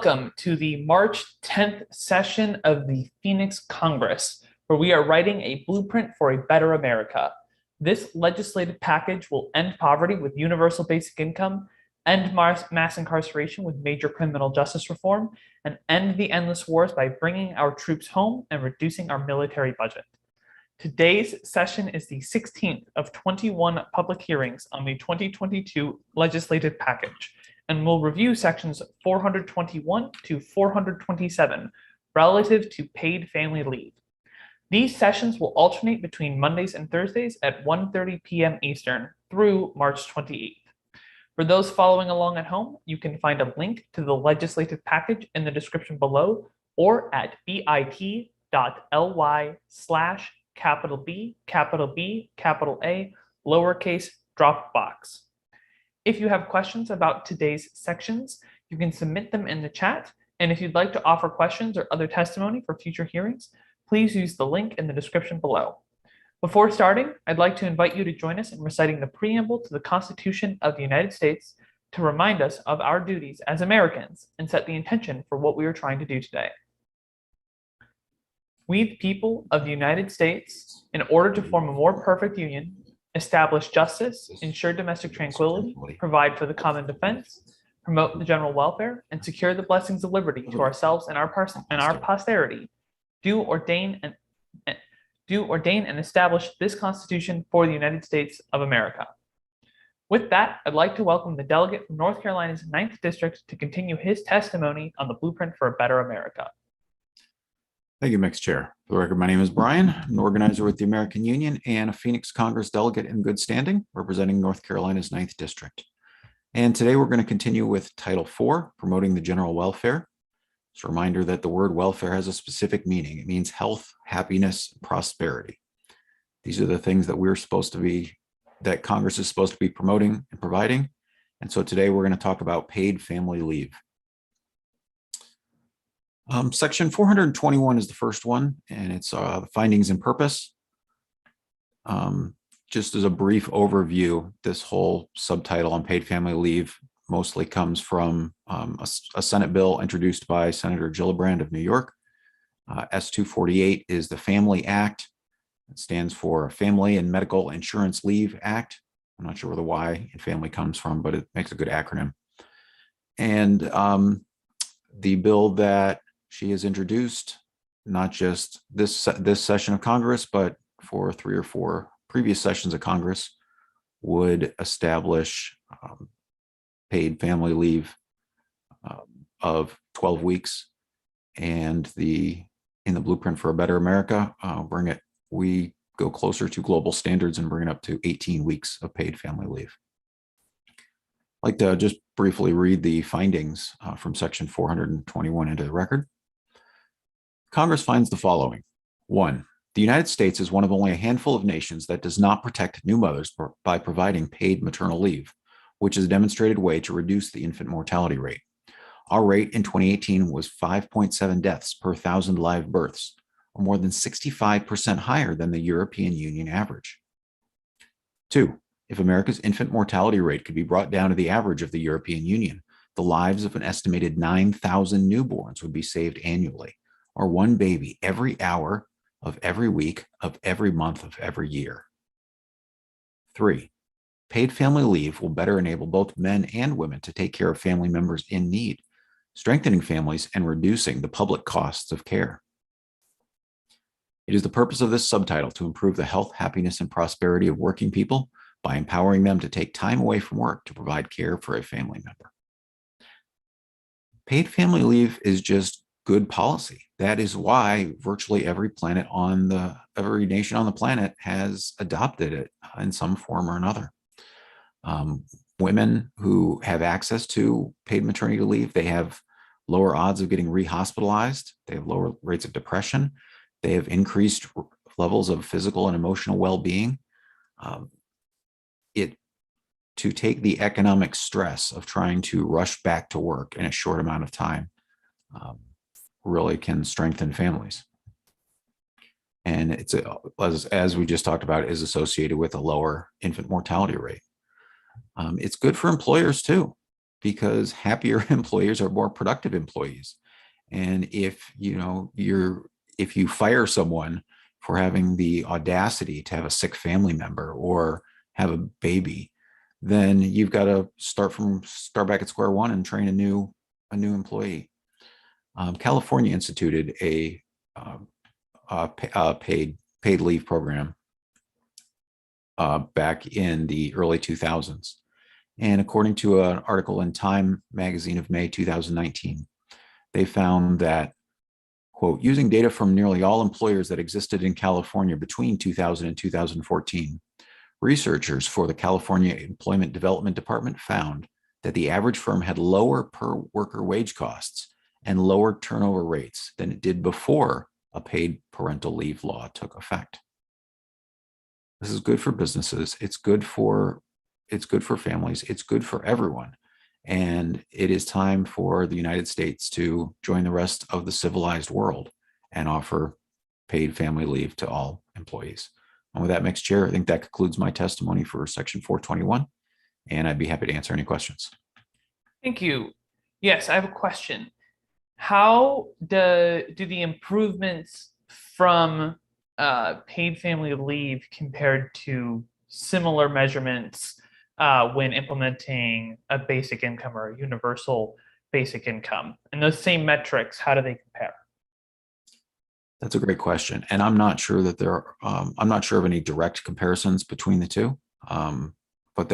Welcome to the March 10th session of the Phoenix Congress, where we are writing a blueprint for a better America. This legislative package will end poverty with universal basic income, end mass incarceration with major criminal justice reform, and end the endless wars by bringing our troops home and reducing our military budget. Today's session is the 16th of 21 public hearings on the 2022 legislative package, and we'll review sections 421 to 427 relative to paid family leave. These sessions will alternate between Mondays and Thursdays at 1:30 p.m. Eastern through March 28th. For those following along at home, you can find a link to the legislative package in the description below or at bit.ly/B, capital A, lowercase Dropbox. If you have questions about today's sections, you can submit them in the chat. And if you'd like to offer questions or other testimony for future hearings, please use the link in the description below. Before starting, I'd like to invite you to join us in reciting the preamble to the Constitution of the United States to remind us of our duties as Americans and set the intention for what we are trying to do today. We, the people of the United States, in order to form a more perfect union, establish justice, ensure domestic tranquility, provide for the common defense, promote the general welfare, and secure the blessings of liberty to ourselves and our posterity, do ordain and establish this Constitution for the United States of America. With that, I'd like to welcome the delegate from North Carolina's 9th District to continue his testimony on the blueprint for a better America. Thank you, Mixed Chair. For the record, my name is Brian, an organizer with the American Union and a Phoenix Congress delegate in good standing, representing North Carolina's 9th District. And today we're going to continue with Title IV, promoting the general welfare. It's a reminder that the word welfare has a specific meaning. It means health, happiness, prosperity. These are the things that Congress is supposed to be promoting and providing. And so today we're going to talk about paid family leave. Section 421 is the first one, and it's the findings and purpose. Just as a brief overview, this whole subtitle on paid family leave mostly comes from a Senate bill introduced by Senator Gillibrand of New York. S-248 is the Family Act. It stands for Family and Medical Insurance Leave Act. I'm not sure where the Y in family comes from, but it makes a good acronym. And the bill that she has introduced, not just this session of Congress, but for 3 or 4 previous sessions of Congress, would establish paid family leave of 12 weeks. And in the blueprint for a better America, we go closer to global standards and bring it up to 18 weeks of paid family leave. I'd like to just briefly read the findings from section 421 into the record. Congress finds the following. 1, the United States is one of only a handful of nations that does not protect new mothers by providing paid maternal leave, which is a demonstrated way to reduce the infant mortality rate. Our rate in 2018 was 5.7 deaths per 1,000 live births, or more than 65% higher than the European Union average. 2, if America's infant mortality rate could be brought down to the average of the European Union, the lives of an estimated 9,000 newborns would be saved annually, or 1 baby every hour of every week of every month of every year. 3, paid family leave will better enable both men and women to take care of family members in need, strengthening families and reducing the public costs of care. It is the purpose of this subtitle to improve the health, happiness, and prosperity of working people by empowering them to take time away from work to provide care for a family member. Paid family leave is just good policy. That is why virtually every nation on the planet has adopted it in some form or another. Women who have access to paid maternity leave, they have lower odds of getting rehospitalized. They have lower rates of depression. They have increased levels of physical and emotional well-being. To take the economic stress of trying to rush back to work in a short amount of time really can strengthen families. And it's, as we just talked about, is associated with a lower infant mortality rate. It's good for employers too. because happier employees are more productive employees. And if you fire someone for having the audacity to have a sick family member or have a baby, then you've got to start back at square one and train a new employee. California instituted a paid leave program back in the early 2000s. And according to an article in Time magazine of May 2019, they found that, quote, using data from nearly all employers that existed in California between 2000 and 2014, researchers for the California Employment Development Department found that the average firm had lower per worker wage costs and lower turnover rates than it did before a paid parental leave law took effect. This is good for businesses. It's good for families. It's good for everyone. And it is time for the United States to join the rest of the civilized world and offer paid family leave to all employees. And with that, Mixed Chair, I think that concludes my testimony for Section 421, and I'd be happy to answer any questions. Thank you. Yes, I have a question. How do the improvements from paid family leave compared to similar measurements when implementing a basic income or a universal basic income? And those same metrics, how do they compare? That's a great question, and I'm not sure that I'm not sure of any direct comparisons between the two. But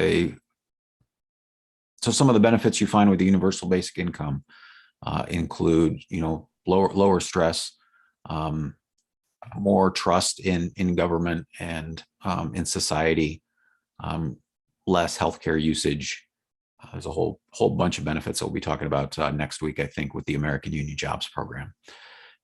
some of the benefits you find with the universal basic income include, lower stress, more trust in government and in society, less healthcare usage. There's a whole bunch of benefits that we'll be talking about next week, I think, with the American Union Jobs Program.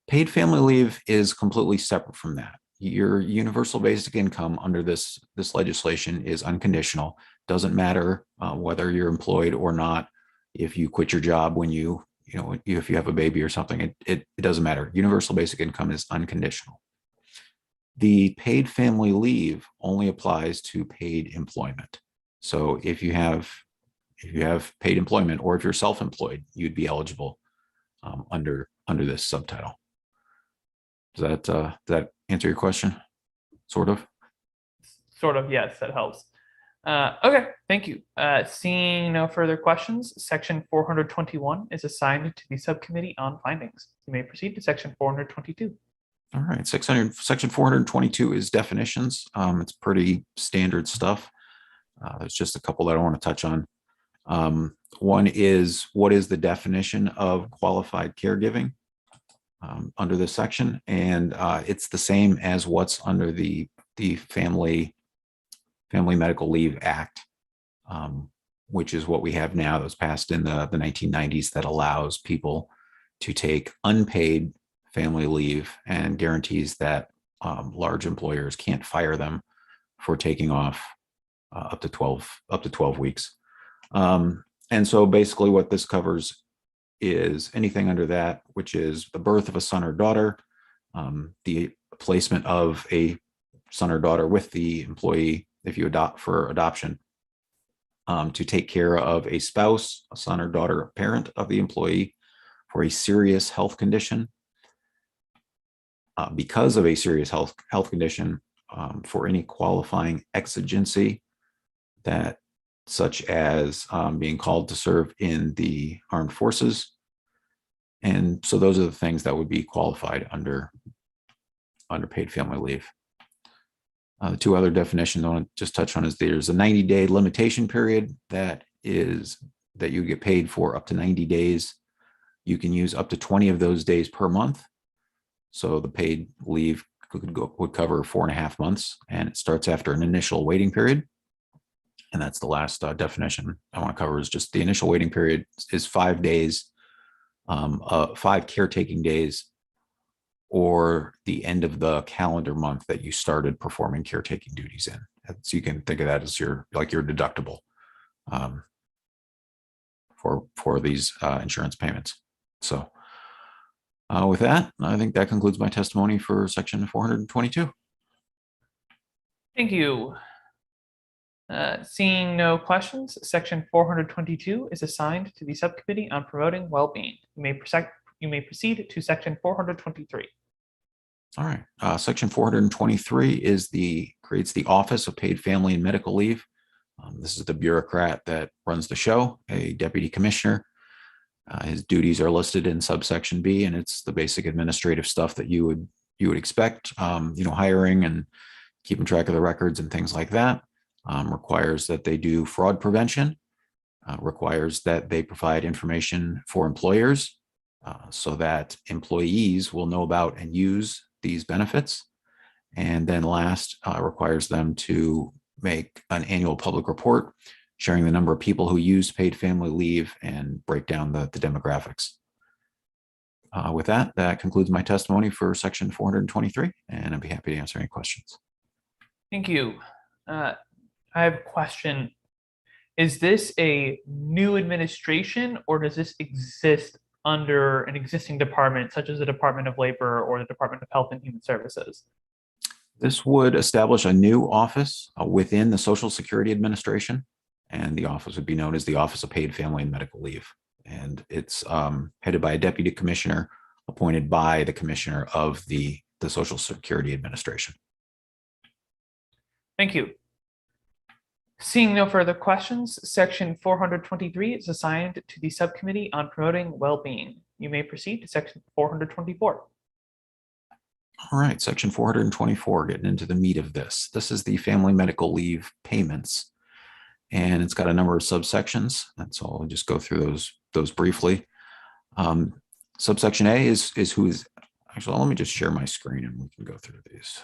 Paid family leave is completely separate from that. Your universal basic income under this legislation is unconditional. Doesn't matter whether you're employed or not. If you quit your job when if you have a baby or something, it doesn't matter. Universal basic income is unconditional. The paid family leave only applies to paid employment. So if you have paid employment, or if you're self-employed, you'd be eligible under this subtitle. Does that answer your question? Sort of. Sort of, yes, that helps. Okay, thank you. Seeing no further questions, Section 421 is assigned to the Subcommittee on Findings. You may proceed to Section 422. All right, Section 422 is definitions. It's pretty standard stuff. There's just a couple that I want to touch on. One is, what is the definition of qualified caregiving under this section? And it's the same as what's under the Family Medical Leave Act, which is what we have now, that was passed in the 1990s, that allows people to take unpaid family leave and guarantees that large employers can't fire them for taking off up to 12 weeks. And so basically what this covers is anything under that, which is the birth of a son or daughter, the placement of a son or daughter with the employee if you adopt for adoption, to take care of a spouse, a son or daughter, a parent of the employee for a serious health condition, because of a serious health condition, for any qualifying exigency, that such as being called to serve in the armed forces. And so those are the things that would be qualified under paid family leave. The two other definitions I want to just touch on is there's a 90-day limitation period that you get paid for up to 90 days. You can use up to 20 of those days per month. So the paid leave would cover 4.5 months, and it starts after an initial waiting period. And that's the last definition I want to cover, is just the initial waiting period is 5 days, 5 caretaking days, or the end of the calendar month that you started performing caretaking duties in. So you can think of that as your deductible for these insurance payments. So with that, I think that concludes my testimony for Section 422. Thank you. Seeing no questions, section 422 is assigned to the Subcommittee on Promoting Well-being. You may proceed to section 423. All right. Section 423 creates the Office of Paid Family and Medical Leave. This is the bureaucrat that runs the show, a deputy commissioner. His duties are listed in subsection B, and it's the basic administrative stuff that you would expect. Hiring and keeping track of the records and things like that. Requires that they do fraud prevention. Requires that they provide information for employers so that employees will know about and use these benefits. And then last, requires them to make an annual public report sharing the number of people who use paid family leave and break down the demographics. With that concludes my testimony for section 423, and I'd be happy to answer any questions. Thank you. I have a question. Is this a new administration, or does this exist under an existing department, such as the Department of Labor or the Department of Health and Human Services? This would establish a new office within the Social Security Administration, and the office would be known as the Office of Paid Family and Medical Leave. And it's headed by a deputy commissioner appointed by the commissioner of the Social Security Administration. Thank you. Seeing no further questions, section 423 is assigned to the Subcommittee on Promoting Well-being. You may proceed to section 424. All right, section 424, getting into the meat of this. This is the family medical leave payments, and it's got a number of subsections, and so I'll just go through those briefly. Subsection A is who is, actually, let me just share my screen and we can go through these.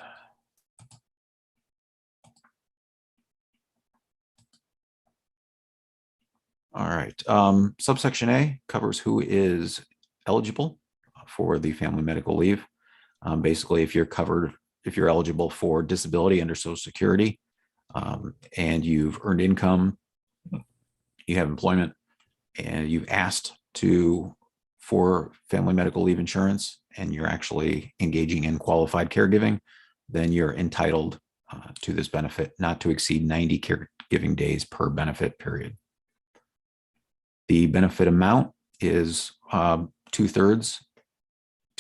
All right, subsection A covers who is eligible for the family medical leave. Basically, if you're eligible for disability under Social Security, and you've earned income, you have employment, and you've asked for family medical leave insurance, and you're actually engaging in qualified caregiving, then you're entitled to this benefit, not to exceed 90 caregiving days per benefit period. The benefit amount is two-thirds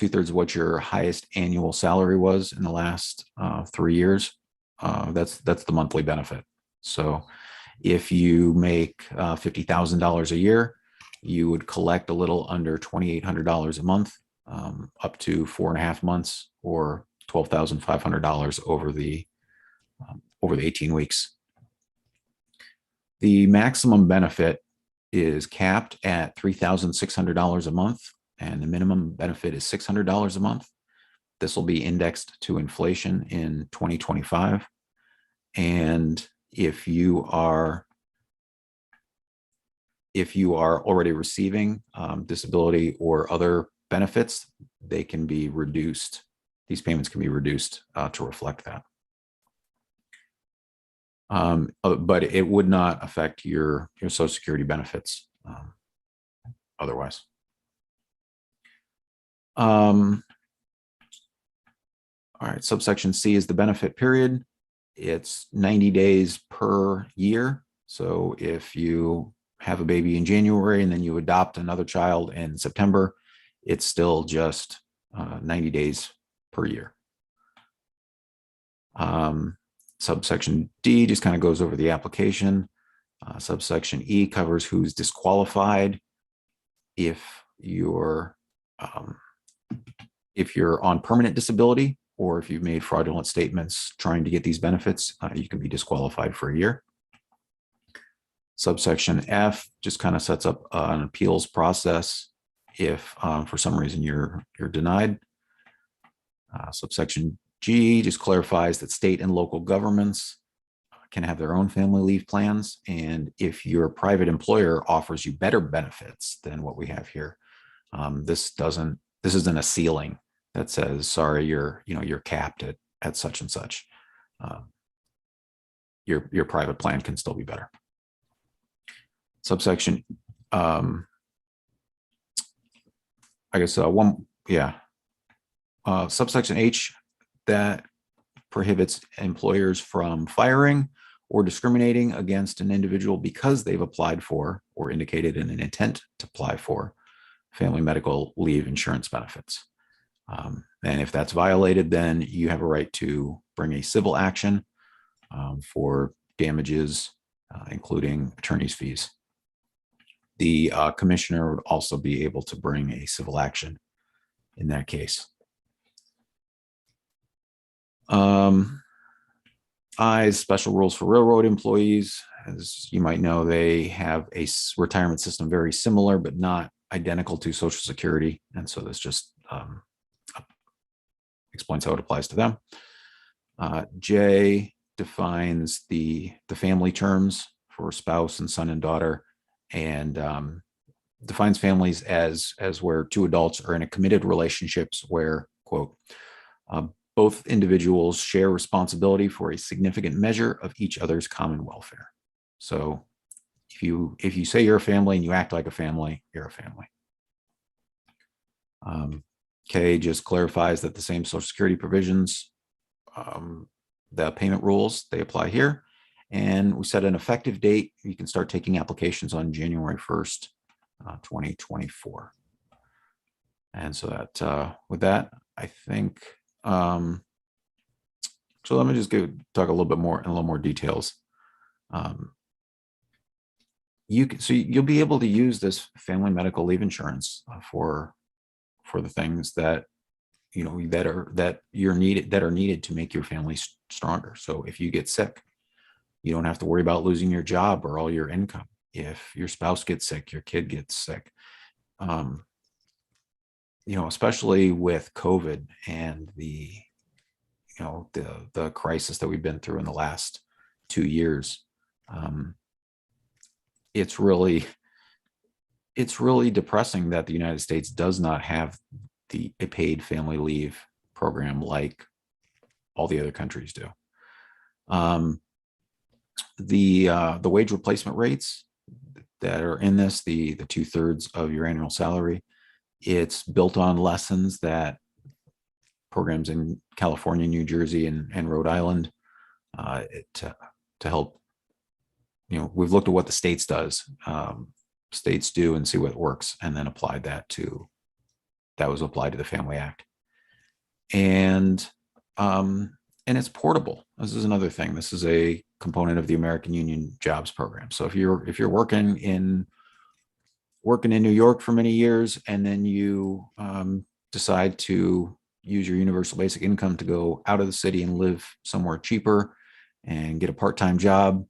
of what your highest annual salary was in the last 3 years. That's the monthly benefit. So if you make $50,000 a year, you would collect a little under $2,800 a month, up to 4.5 months, or $12,500 over the 18 weeks. The maximum benefit is capped at $3,600 a month, and the minimum benefit is $600 a month. This will be indexed to inflation in 2025. And if you are already receiving disability or other benefits, they can be reduced. These payments can be reduced to reflect that. But it would not affect your Social Security benefits otherwise. All right, subsection C is the benefit period. It's 90 days per year. So if you have a baby in January and then you adopt another child in September, it's still just 90 days per year. Subsection D just kind of goes over the application. Subsection E covers who's disqualified. If you're on permanent disability, or if you've made fraudulent statements trying to get these benefits, you can be disqualified for a year. Subsection F just kind of sets up an appeals process if for some reason you're denied. Subsection G just clarifies that state and local governments can have their own family leave plans. And if your private employer offers you better benefits than what we have here, this isn't a ceiling that says, sorry, you're capped at such and such. Your private plan can still be better. Subsection, subsection H, that prohibits employers from firing or discriminating against an individual because they've applied for or indicated an intent to apply for family medical leave insurance benefits. And if that's violated, then you have a right to bring a civil action for damages, including attorney's fees. The commissioner would also be able to bring a civil action in that case. Special rules for railroad employees. As you might know, they have a retirement system very similar, but not identical to Social Security. And so this just explains how it applies to them. J defines the family terms for spouse and son and daughter, and defines families as where two adults are in a committed relationships where, quote, both individuals share responsibility for a significant measure of each other's common welfare. So if you say you're a family and you act like a family, you're a family. K just clarifies that the same Social Security provisions, the payment rules, they apply here. And we set an effective date. You can start taking applications on January 1st, 2024. And so that with that, I think, so let me just talk a little bit more in a little more details. You'll be able to use this family medical leave insurance for the things that that are needed to make your family stronger. So if you get sick, you don't have to worry about losing your job or all your income. If your spouse gets sick, your kid gets sick, especially with COVID and the crisis that we've been through in the last 2 years, it's really depressing that the United States does not have a paid family leave program like all the other countries do. The wage replacement rates that are in this, the 2/3 of your annual salary, it's built on lessons that programs in California, New Jersey, and Rhode Island to help. We've looked at what the states do and see what works, and then applied that was applied to the Family Act. And it's portable. This is another thing. This is a component of the American Union Jobs Program. So if you're working in New York for many years, and then you decide to use your universal basic income to go out of the city and live somewhere cheaper and get a part-time job,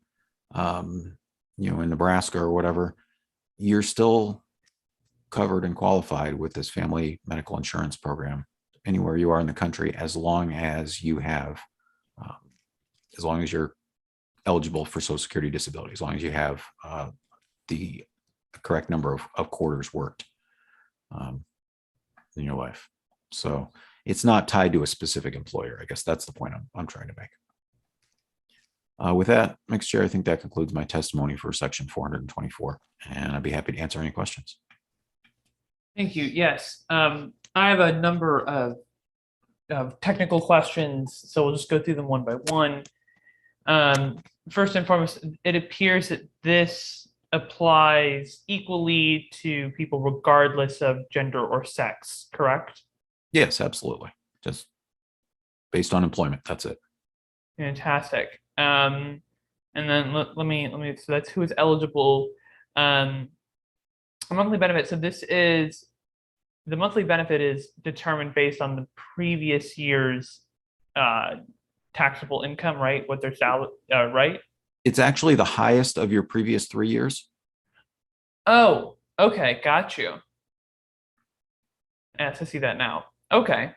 in Nebraska or whatever, you're still covered and qualified with this family medical insurance program anywhere you are in the country, as long as you're eligible for Social Security disability, as long as you have the correct number of quarters worked in your life. So it's not tied to a specific employer. I guess that's the point I'm trying to make. With that, Mr. Chair, I think that concludes my testimony for section 424, and I'd be happy to answer any questions. Thank you. Yes, I have a number of technical questions, so we'll just go through them one by one. First and foremost, it appears that this applies equally to people regardless of gender or sex, correct? Yes, absolutely. Just based on employment. That's it. Fantastic. And then let me, so that's who is eligible. A monthly benefit. So the monthly benefit is determined based on the previous year's taxable income, right? What their salary, right? It's actually the highest of your previous 3 years. Oh, okay, got you. Yes, I see that now. Okay.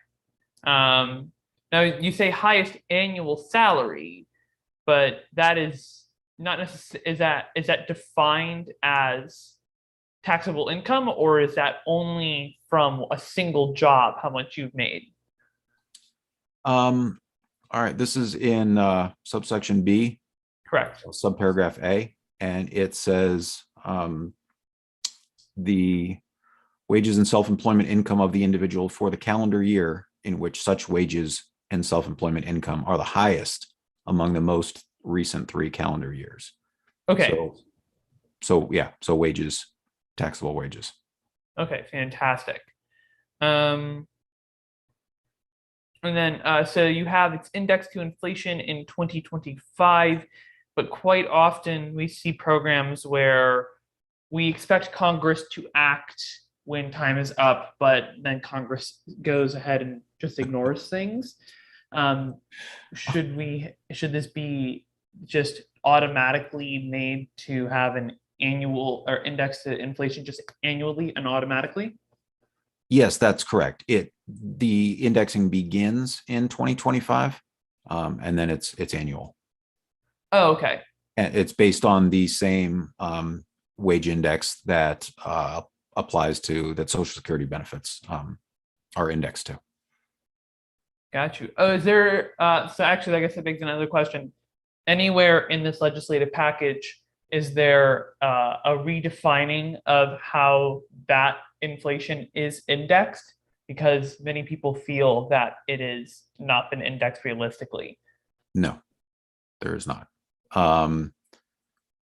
Now you say highest annual salary, but that is not necessarily, is that defined as taxable income, or is that only from a single job, how much you've made? All right, this is in subsection B. Correct. Subparagraph A, and it says the wages and self-employment income of the individual for the calendar year in which such wages and self-employment income are the highest among the most recent 3 calendar years. Okay. So wages, taxable wages. Okay. Fantastic. Um, and then so you have it's indexed to inflation in 2025, but quite often we see programs where we expect Congress to act when time is up, but then Congress goes ahead and just ignores things. Um, should this be just automatically made to have an annual or index to inflation just annually and automatically? Yes, that's correct. The indexing begins in 2025, and then it's annual. Oh, okay. And it's based on the same wage index that applies to that Social Security benefits are indexed to. Got you. Oh, is there, so actually, I guess that begs another question. Anywhere in this legislative package, is there a redefining of how that inflation is indexed? Because many people feel that it is not been indexed realistically. No, there is not.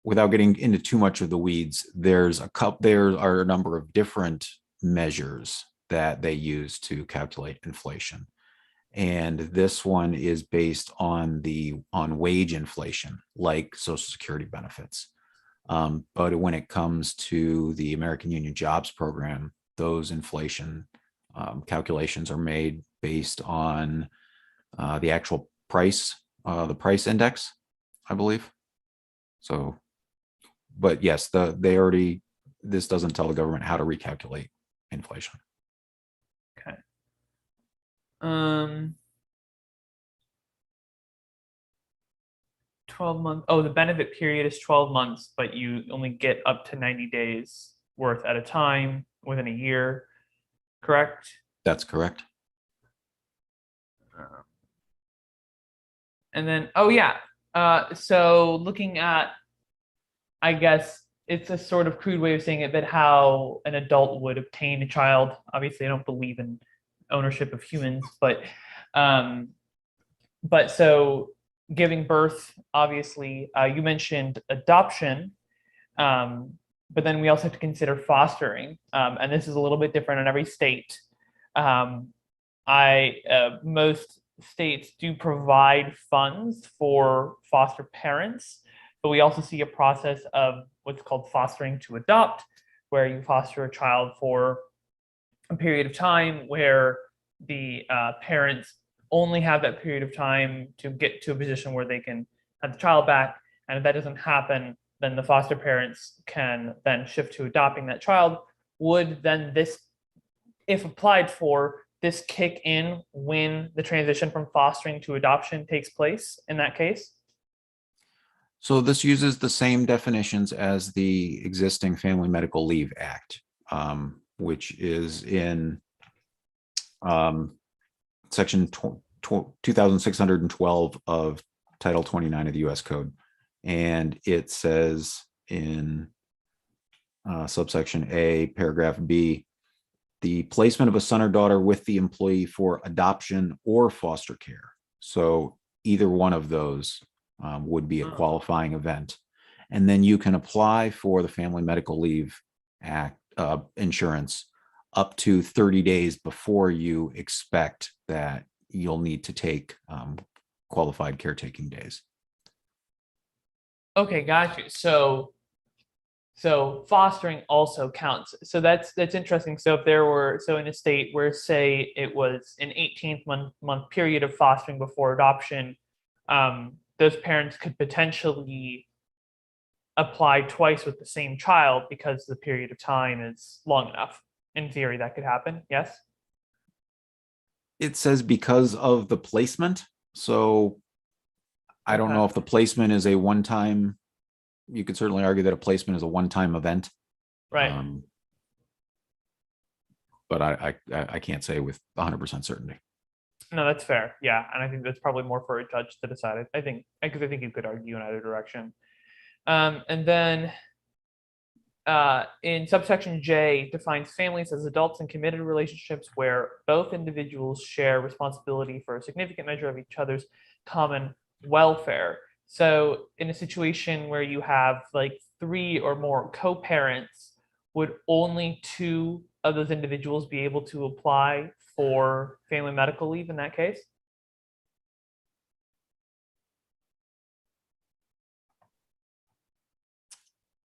Without getting into too much of the weeds, there are a number of different measures that they use to calculate inflation. And this one is based on wage inflation, like Social Security benefits. But when it comes to the American Union Jobs Program, those inflation calculations are made based on the actual price, the price index, I believe. So, but yes, this doesn't tell the government how to recalculate inflation. Okay. Um, 12 months. Oh, the benefit period is 12 months, but you only get up to 90 days worth at a time within a year, correct? That's correct. Um, and then, oh yeah. So looking at, I guess it's a sort of crude way of saying it, but how an adult would obtain a child. Obviously, I don't believe in ownership of humans, um, but so giving birth, obviously, you mentioned adoption, um, but then we also have to consider fostering, and this is a little bit different in every state. Um, I Most states do provide funds for foster parents, but we also see a process of what's called fostering to adopt, where you foster a child for a period of time where the parents only have that period of time to get to a position where they can have the child back. And if that doesn't happen, then the foster parents can then shift to adopting that child. Would then this, if applied for, this kick in when the transition from fostering to adoption takes place in that case? So this uses the same definitions as the existing Family Medical Leave Act, which is in section 2612 of Title 29 of the U.S. Code. And it says in subsection A, paragraph B, the placement of a son or daughter with the employee for adoption or foster care. So either one of those would be a qualifying event. And then you can apply for the Family Medical Leave Act insurance up to 30 days before you expect that you'll need to take qualified caretaking days. Okay, got you. So fostering also counts. So that's interesting. So if there were, so in a state where say it was an 18th month period of fostering before adoption, those parents could potentially apply twice with the same child because the period of time is long enough. In theory, that could happen. Yes. It says because of the placement. So I don't know if the placement is a one-time. You could certainly argue that a placement is a one-time event. Right. But I can't say with 100% certainty. No, that's fair. Yeah, and I think that's probably more for a judge to decide. I think because I think you could argue in either direction. And then in subsection J defines families as adults in committed relationships where both individuals share responsibility for a significant measure of each other's common welfare. So in a situation where you have like three or more co-parents, would only two of those individuals be able to apply for family medical leave in that case?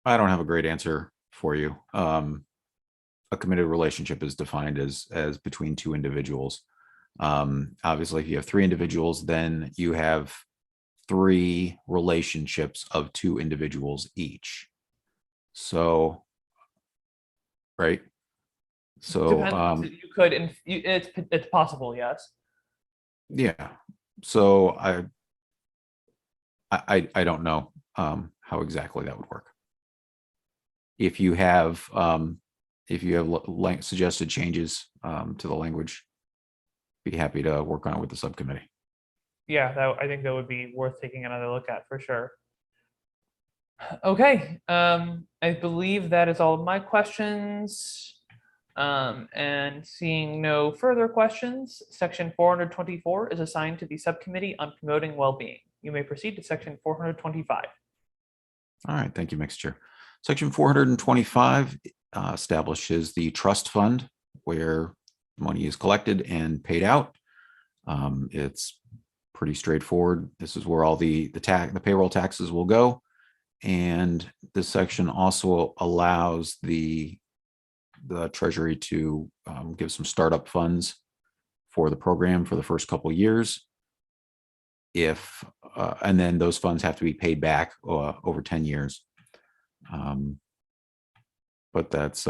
I don't have a great answer for you. A committed relationship is defined as between two individuals. Obviously, if you have three individuals, then you have three relationships of two individuals each. So, right. So, Depends. You could, and it's possible, yes. yeah. So I don't know how exactly that would work. If you have suggested changes to the language, be happy to work on it with the subcommittee. Yeah, I think that would be worth taking another look at for sure. Okay, I believe that is all of my questions. And seeing no further questions, section 424 is assigned to the subcommittee on promoting well-being. You may proceed to section 425. All right, thank you, Mixture. Section 425 establishes the trust fund where money is collected and paid out. It's pretty straightforward. This is where all the payroll taxes will go. And this section also allows the Treasury to give some startup funds for the program for the first couple of years. And then those funds have to be paid back over 10 years. But that's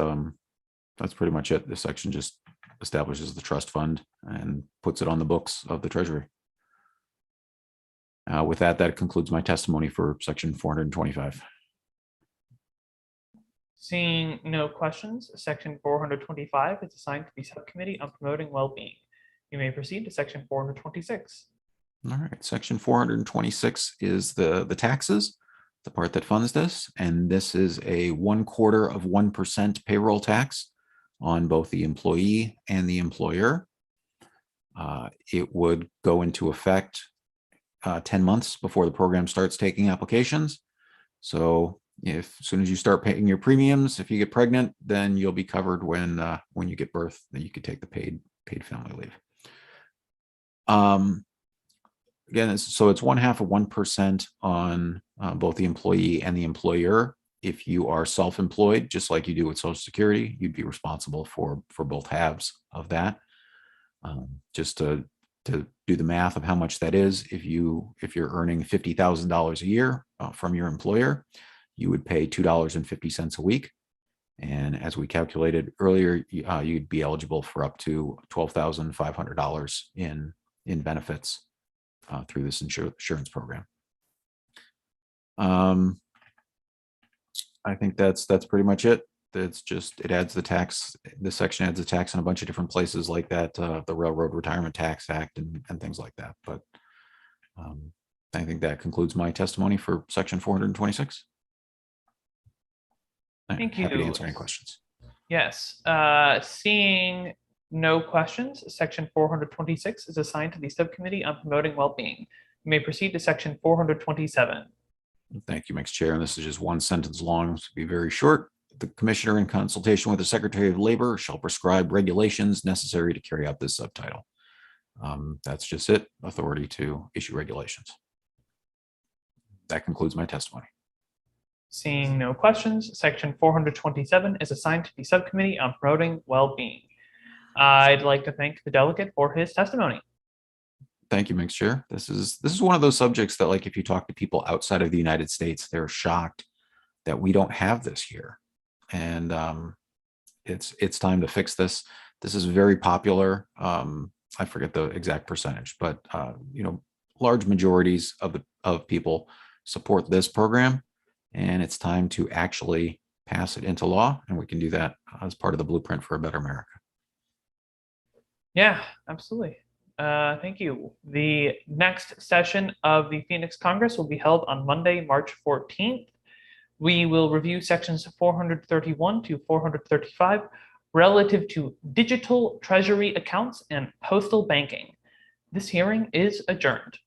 pretty much it. This section just establishes the trust fund and puts it on the books of the Treasury. With that, that concludes my testimony for section 425. Seeing no questions, section 425 is assigned to the subcommittee on promoting well-being. You may proceed to section 426. All right, section 426 is the taxes, the part that funds this, and this is a 0.25% payroll tax on both the employee and the employer. It would go into effect 10 months before the program starts taking applications. So as soon as you start paying your premiums, if you get pregnant, then you'll be covered when you get birth, then you could take the paid family leave. Again, so it's 0.5% on both the employee and the employer. If you are self-employed, just like you do with Social Security, you'd be responsible for both halves of that. Just to do the math of how much that is, if you're earning $50,000 a year from your employer, you would pay $2.50 a week. And as we calculated earlier, you'd be eligible for up to $12,500 in benefits through this insurance program. I think that's pretty much it. It adds the tax. This section adds the tax in a bunch of different places like that, the Railroad Retirement Tax Act and things like that. But I think that concludes my testimony for section 426. Thank you. Happy to answer any questions. Yes. Seeing no questions, section 426 is assigned to the subcommittee on promoting well-being. You may proceed to section 427. Thank you, Mixed Chair. And this is just one sentence long. This will be very short. The Commissioner, in consultation with the Secretary of Labor, shall prescribe regulations necessary to carry out this subtitle. That's just it. Authority to issue regulations. That concludes my testimony. Seeing no questions, section 427 is assigned to the subcommittee on promoting well-being. I'd like to thank the delegate for his testimony. Thank you, Mixed Chair. This is one of those subjects that, like, if you talk to people outside of the United States, they're shocked that we don't have this here. And it's time to fix this. This is very popular. I forget the exact percentage, but large majorities of people support this program, and it's time to actually pass it into law. And we can do that as part of the blueprint for a better America. Yeah, absolutely. Thank you. The next session of the Phoenix Congress will be held on Monday, March 14th. We will review sections 431 to 435 relative to digital treasury accounts and postal banking. This hearing is adjourned.